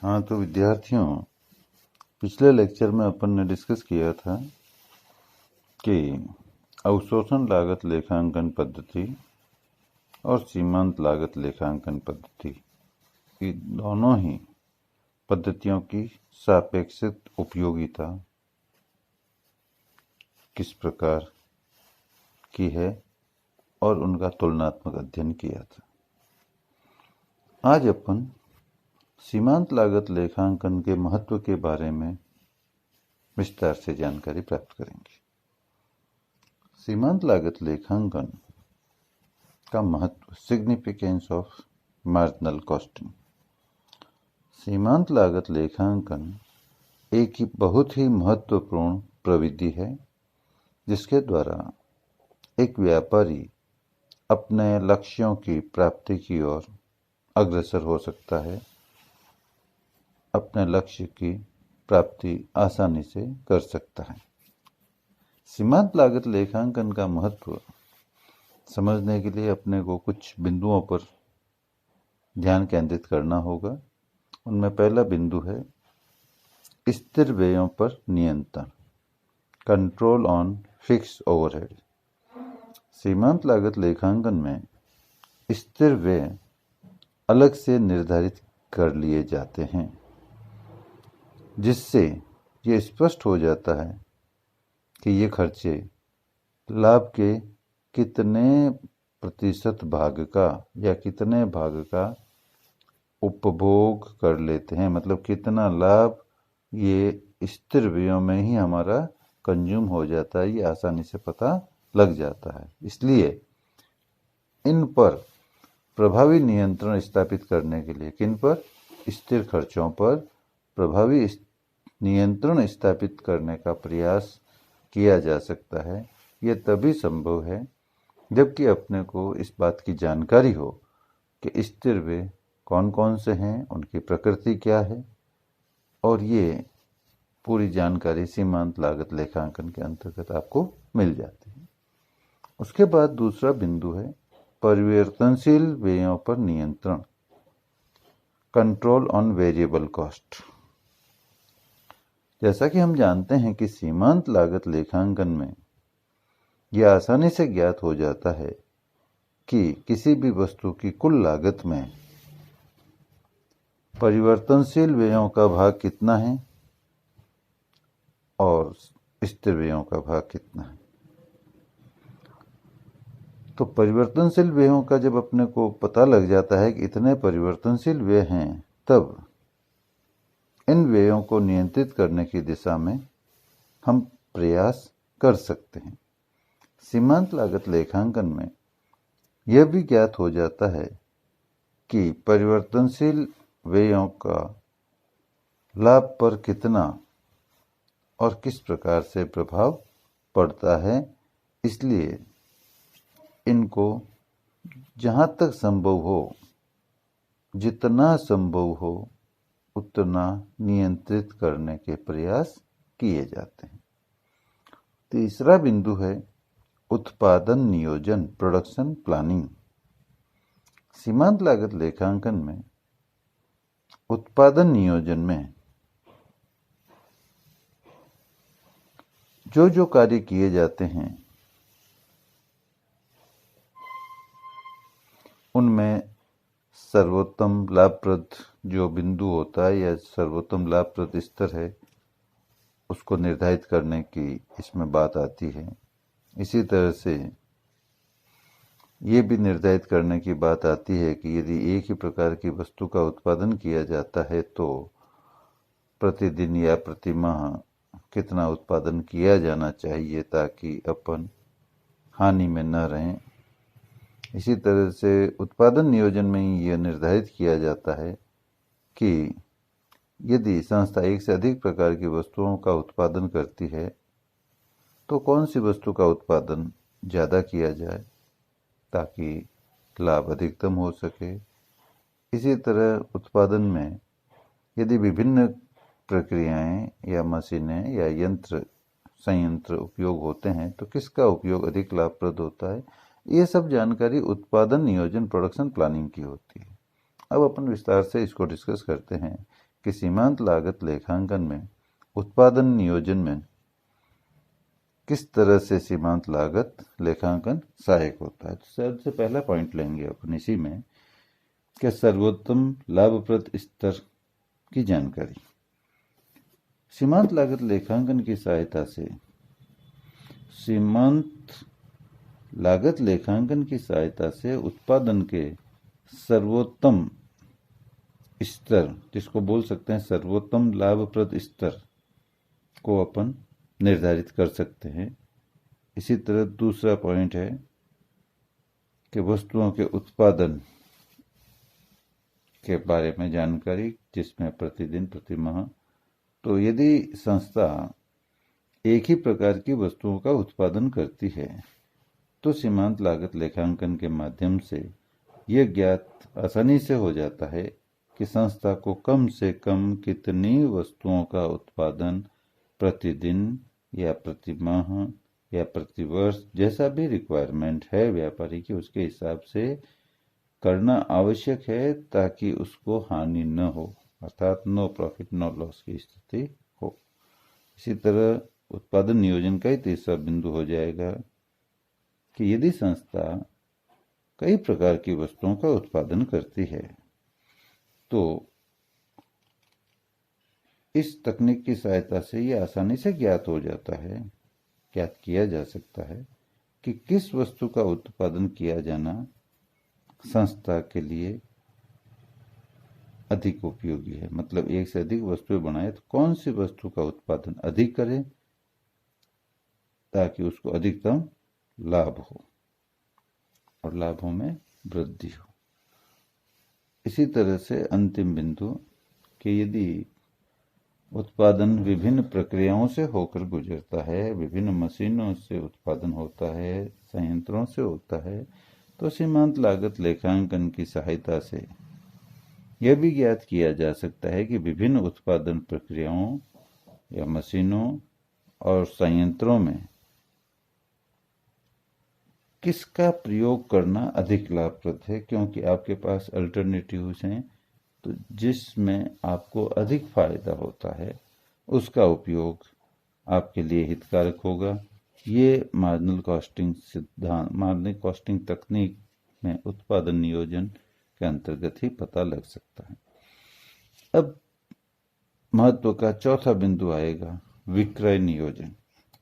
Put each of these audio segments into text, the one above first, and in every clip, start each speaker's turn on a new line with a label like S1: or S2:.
S1: हाँ, तो विद्यार्थियों, पिछले लेक्चर में अपन ने डिस्कस किया था कि अवशोषण लागत लेखांकन पद्धति और सीमांत लागत लेखांकन पद्धति, ये दोनों ही पद्धतियों की सापेक्षिक उपयोगिता किस प्रकार की है और उनका तुलनात्मक अध्ययन किया था। आज अपन सीमांत लागत लेखांकन के महत्व के बारे में विस्तार से जानकारी प्राप्त करेंगे। सीमांत लागत लेखांकन का महत्व, सिग्निफिकेंस ऑफ मार्जिनल कॉस्टिंग। सीमांत लागत लेखांकन एक बहुत ही महत्वपूर्ण प्रविधि है जिसके द्वारा एक व्यापारी अपने लक्ष्यों की प्राप्ति की ओर अग्रसर हो सकता है, अपने लक्ष्य की प्राप्ति आसानी से कर सकता है। सीमांत लागत लेखांकन का महत्व समझने के लिए अपने को कुछ बिंदुओं पर ध्यान केंद्रित करना होगा। उनमें पहला बिंदु है स्थिर व्ययों पर नियंत्रण, कंट्रोल ऑन फिक्स ओवरहेड। सीमांत लागत लेखांकन में स्थिर व्यय अलग से निर्धारित कर लिए जाते हैं, जिससे ये स्पष्ट हो जाता है कि ये खर्चे लाभ के कितने प्रतिशत भाग का या कितने भाग का उपभोग कर लेते हैं, मतलब कितना लाभ ये स्थिर व्ययों में ही हमारा कंज्यूम हो जाता है, ये आसानी से पता लग जाता है। इसलिए इन पर प्रभावी नियंत्रण स्थापित करने के लिए, किन पर? स्थिर खर्चों पर प्रभावी नियंत्रण स्थापित करने का प्रयास किया जा सकता है। यह तभी संभव है जबकि अपने को इस बात की जानकारी हो कि स्थिर व्यय कौन कौन से हैं, उनकी प्रकृति क्या है, और ये पूरी जानकारी सीमांत लागत लेखांकन के अंतर्गत आपको मिल जाती है। उसके बाद दूसरा बिंदु है परिवर्तनशील व्ययों पर नियंत्रण, कंट्रोल ऑन वेरिएबल कॉस्ट। जैसा कि हम जानते हैं कि सीमांत लागत लेखांकन में यह आसानी से ज्ञात हो जाता है कि किसी भी वस्तु की कुल लागत में परिवर्तनशील व्ययों का भाग कितना है और स्थिर व्ययों का भाग कितना है। तो परिवर्तनशील व्ययों का जब अपने को पता लग जाता है कि इतने परिवर्तनशील व्यय हैं, तब इन व्ययों को नियंत्रित करने की दिशा में हम प्रयास कर सकते हैं। सीमांत लागत लेखांकन में यह भी ज्ञात हो जाता है कि परिवर्तनशील व्ययों का लाभ पर कितना और किस प्रकार से प्रभाव पड़ता है। इसलिए इनको जहाँ तक संभव हो, जितना संभव हो उतना नियंत्रित करने के प्रयास किए जाते हैं। तीसरा बिंदु है उत्पादन नियोजन, प्रोडक्शन प्लानिंग। सीमांत लागत लेखांकन में उत्पादन नियोजन में जो कार्य किए जाते हैं उनमें सर्वोत्तम लाभप्रद जो बिंदु होता है या सर्वोत्तम लाभप्रद स्तर है, उसको निर्धारित करने की इसमें बात आती है। इसी तरह से ये भी निर्धारित करने की बात आती है कि यदि एक ही प्रकार की वस्तु का उत्पादन किया जाता है तो प्रतिदिन या प्रति माह कितना उत्पादन किया जाना चाहिए ताकि अपन हानि में न रहें। इसी तरह से उत्पादन नियोजन में ही यह निर्धारित किया जाता है कि यदि संस्था एक से अधिक प्रकार की वस्तुओं का उत्पादन करती है तो कौन सी वस्तु का उत्पादन ज़्यादा किया जाए ताकि लाभ अधिकतम हो सके। इसी तरह उत्पादन में यदि विभिन्न प्रक्रियाएं या मशीनें या संयंत्र उपयोग होते हैं तो किसका उपयोग अधिक लाभप्रद होता है। ये सब जानकारी उत्पादन नियोजन, प्रोडक्शन प्लानिंग की होती है। अब अपन विस्तार से इसको डिस्कस करते हैं कि सीमांत लागत लेखांकन में उत्पादन नियोजन में किस तरह से सीमांत लागत लेखांकन सहायक होता है। तो सबसे पहला पॉइंट लेंगे अपन इसी में कि सर्वोत्तम लाभप्रद स्तर की जानकारी। सीमांत लागत लेखांकन की सहायता से उत्पादन के सर्वोत्तम स्तर, जिसको बोल सकते हैं सर्वोत्तम लाभप्रद स्तर, को अपन निर्धारित कर सकते हैं। इसी तरह दूसरा पॉइंट है कि वस्तुओं के उत्पादन के बारे में जानकारी, जिसमें प्रतिदिन प्रति माह। तो यदि संस्था एक ही प्रकार की वस्तुओं का उत्पादन करती है तो सीमांत लागत लेखांकन के माध्यम से यह ज्ञात आसानी से हो जाता है कि संस्था को कम से कम कितनी वस्तुओं का उत्पादन प्रतिदिन या प्रति माह या प्रति वर्ष, जैसा भी रिक्वायरमेंट है व्यापारी की, उसके हिसाब से करना आवश्यक है ताकि उसको हानि न हो, अर्थात नो प्रॉफिट नो लॉस की स्थिति हो। इसी तरह उत्पादन नियोजन का ही तीसरा बिंदु हो जाएगा कि यदि संस्था कई प्रकार की वस्तुओं का उत्पादन करती है तो इस तकनीक की सहायता से यह आसानी से ज्ञात किया जा सकता है कि किस वस्तु का उत्पादन किया जाना संस्था के लिए अधिक उपयोगी है। मतलब एक से अधिक वस्तुएं बनाए तो कौन सी वस्तु का उत्पादन अधिक करें ताकि उसको अधिकतम लाभ हो और लाभों में वृद्धि हो। इसी तरह से अंतिम बिंदु कि यदि उत्पादन विभिन्न प्रक्रियाओं से होकर गुजरता है, विभिन्न मशीनों से उत्पादन होता है, संयंत्रों से होता है, तो सीमांत लागत लेखांकन की सहायता से यह भी ज्ञात किया जा सकता है कि विभिन्न उत्पादन प्रक्रियाओं या मशीनों और संयंत्रों में किसका प्रयोग करना अधिक लाभप्रद है, क्योंकि आपके पास अल्टरनेटिव्स हैं। तो जिसमें आपको अधिक फायदा होता है उसका उपयोग आपके लिए हितकारक होगा। ये मार्जिनल कॉस्टिंग तकनीक में उत्पादन नियोजन के अंतर्गत ही पता लग सकता है। अब महत्व का चौथा बिंदु आएगा विक्रय नियोजन,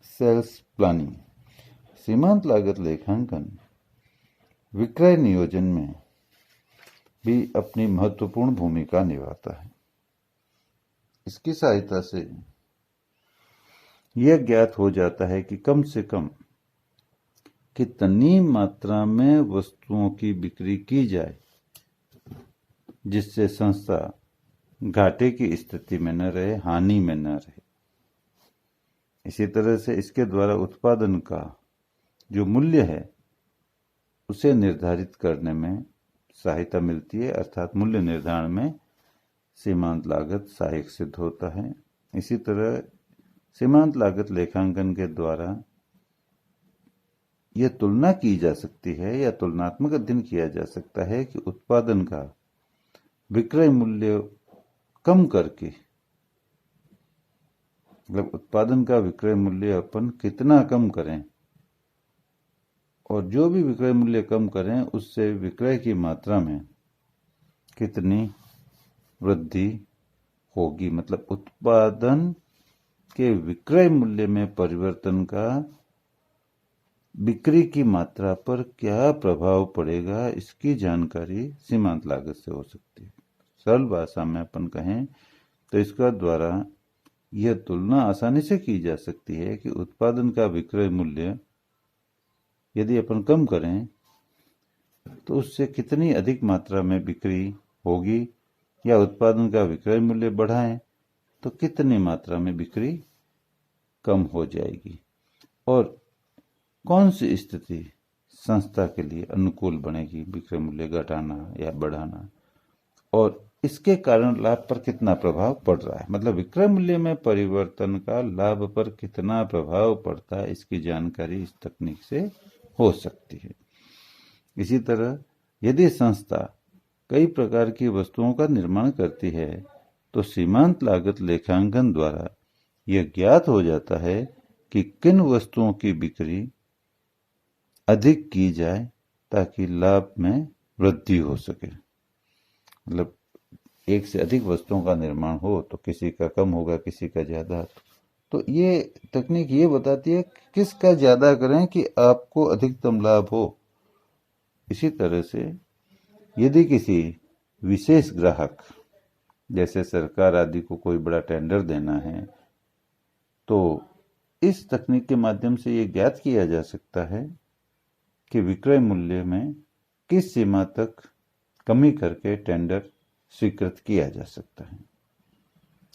S1: सेल्स प्लानिंग। सीमांत लागत लेखांकन विक्रय नियोजन में भी अपनी महत्वपूर्ण भूमिका निभाता है। इसकी सहायता से यह ज्ञात हो जाता है कि कम से कम कितनी मात्रा में वस्तुओं की बिक्री की जाए जिससे संस्था घाटे की स्थिति में न रहे, हानि में न रहे। इसी तरह से इसके द्वारा उत्पादन का जो मूल्य है उसे निर्धारित करने में सहायता मिलती है, अर्थात मूल्य निर्धारण में सीमांत लागत सहायक सिद्ध होता है। इसी तरह सीमांत लागत लेखांकन के द्वारा यह तुलना की जा सकती है या तुलनात्मक अध्ययन किया जा सकता है कि उत्पादन का विक्रय मूल्य कम करके, मतलब उत्पादन का विक्रय मूल्य अपन कितना कम करें और जो भी विक्रय मूल्य कम करें उससे विक्रय की मात्रा में कितनी वृद्धि होगी। मतलब उत्पादन के विक्रय मूल्य में परिवर्तन का बिक्री की मात्रा पर क्या प्रभाव पड़ेगा, इसकी जानकारी सीमांत लागत से हो सकती है। सरल भाषा में अपन कहें तो इसका द्वारा यह तुलना आसानी से की जा सकती है कि उत्पादन का विक्रय मूल्य यदि अपन कम करें तो उससे कितनी अधिक मात्रा में बिक्री होगी, या उत्पादन का विक्रय मूल्य बढ़ाएं तो कितनी मात्रा में बिक्री कम हो जाएगी, और कौन सी स्थिति संस्था के लिए अनुकूल बनेगी विक्रय मूल्य घटाना या बढ़ाना, और इसके कारण लाभ पर कितना प्रभाव पड़ रहा है। मतलब विक्रय मूल्य में परिवर्तन का लाभ पर कितना प्रभाव पड़ता है, इसकी जानकारी इस तकनीक से हो सकती है। इसी तरह यदि संस्था कई प्रकार की वस्तुओं का निर्माण करती है तो सीमांत लागत लेखांकन द्वारा यह ज्ञात हो जाता है कि किन वस्तुओं की बिक्री अधिक की जाए ताकि लाभ में वृद्धि हो सके। मतलब एक से अधिक वस्तुओं का निर्माण हो तो किसी का कम होगा, किसी का ज्यादा। तो ये तकनीक ये बताती है कि किसका ज्यादा करें कि आपको अधिकतम लाभ हो। इसी तरह से यदि किसी विशेष ग्राहक, जैसे सरकार आदि को कोई बड़ा टेंडर देना है, तो इस तकनीक के माध्यम से ये ज्ञात किया जा सकता है कि विक्रय मूल्य में किस सीमा तक कमी करके टेंडर स्वीकृत किया जा सकता है।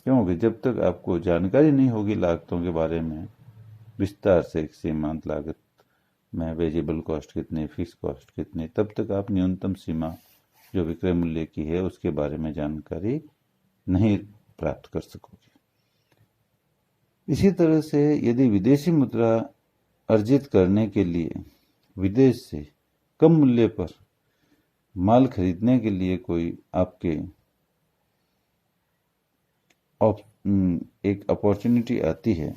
S1: क्योंकि जब तक आपको जानकारी नहीं होगी लागतों के बारे में विस्तार से, एक सीमांत लागत में वेरिएबल कॉस्ट कितनी, फिक्स कॉस्ट कितनी, तब तक आप न्यूनतम सीमा जो विक्रय मूल्य की है उसके बारे में जानकारी नहीं प्राप्त कर सकोगे। इसी तरह से यदि विदेशी मुद्रा अर्जित करने के लिए विदेश से कम मूल्य पर माल खरीदने के लिए कोई आपके एक अपॉर्चुनिटी आती है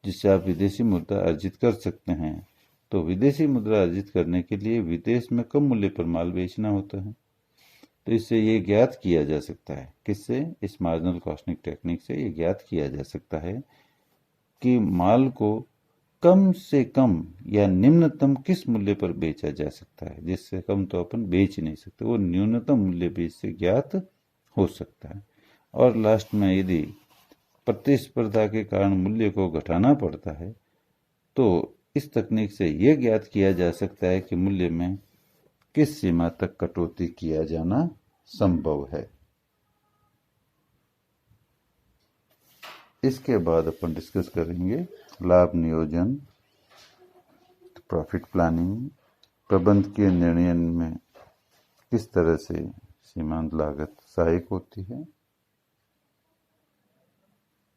S1: जिससे आप विदेशी मुद्रा अर्जित कर सकते हैं, तो विदेशी मुद्रा अर्जित करने के लिए विदेश में कम मूल्य पर माल बेचना होता है। तो इससे ये ज्ञात किया जा सकता है, किससे? इस मार्जिनल कॉस्टिंग टेक्निक से ये ज्ञात किया जा सकता है कि माल को कम से कम या निम्नतम किस मूल्य पर बेचा जा सकता है। जिससे कम तो अपन बेच नहीं सकते, वो न्यूनतम मूल्य भी इससे ज्ञात हो सकता है। और लास्ट में यदि प्रतिस्पर्धा के कारण मूल्य को घटाना पड़ता है तो इस तकनीक से यह ज्ञात किया जा सकता है कि मूल्य में किस सीमा तक कटौती किया जाना संभव है। इसके बाद अपन डिस्कस करेंगे लाभ नियोजन, प्रॉफिट प्लानिंग, प्रबंधकीय निर्णय में किस तरह से सीमांत लागत सहायक होती है।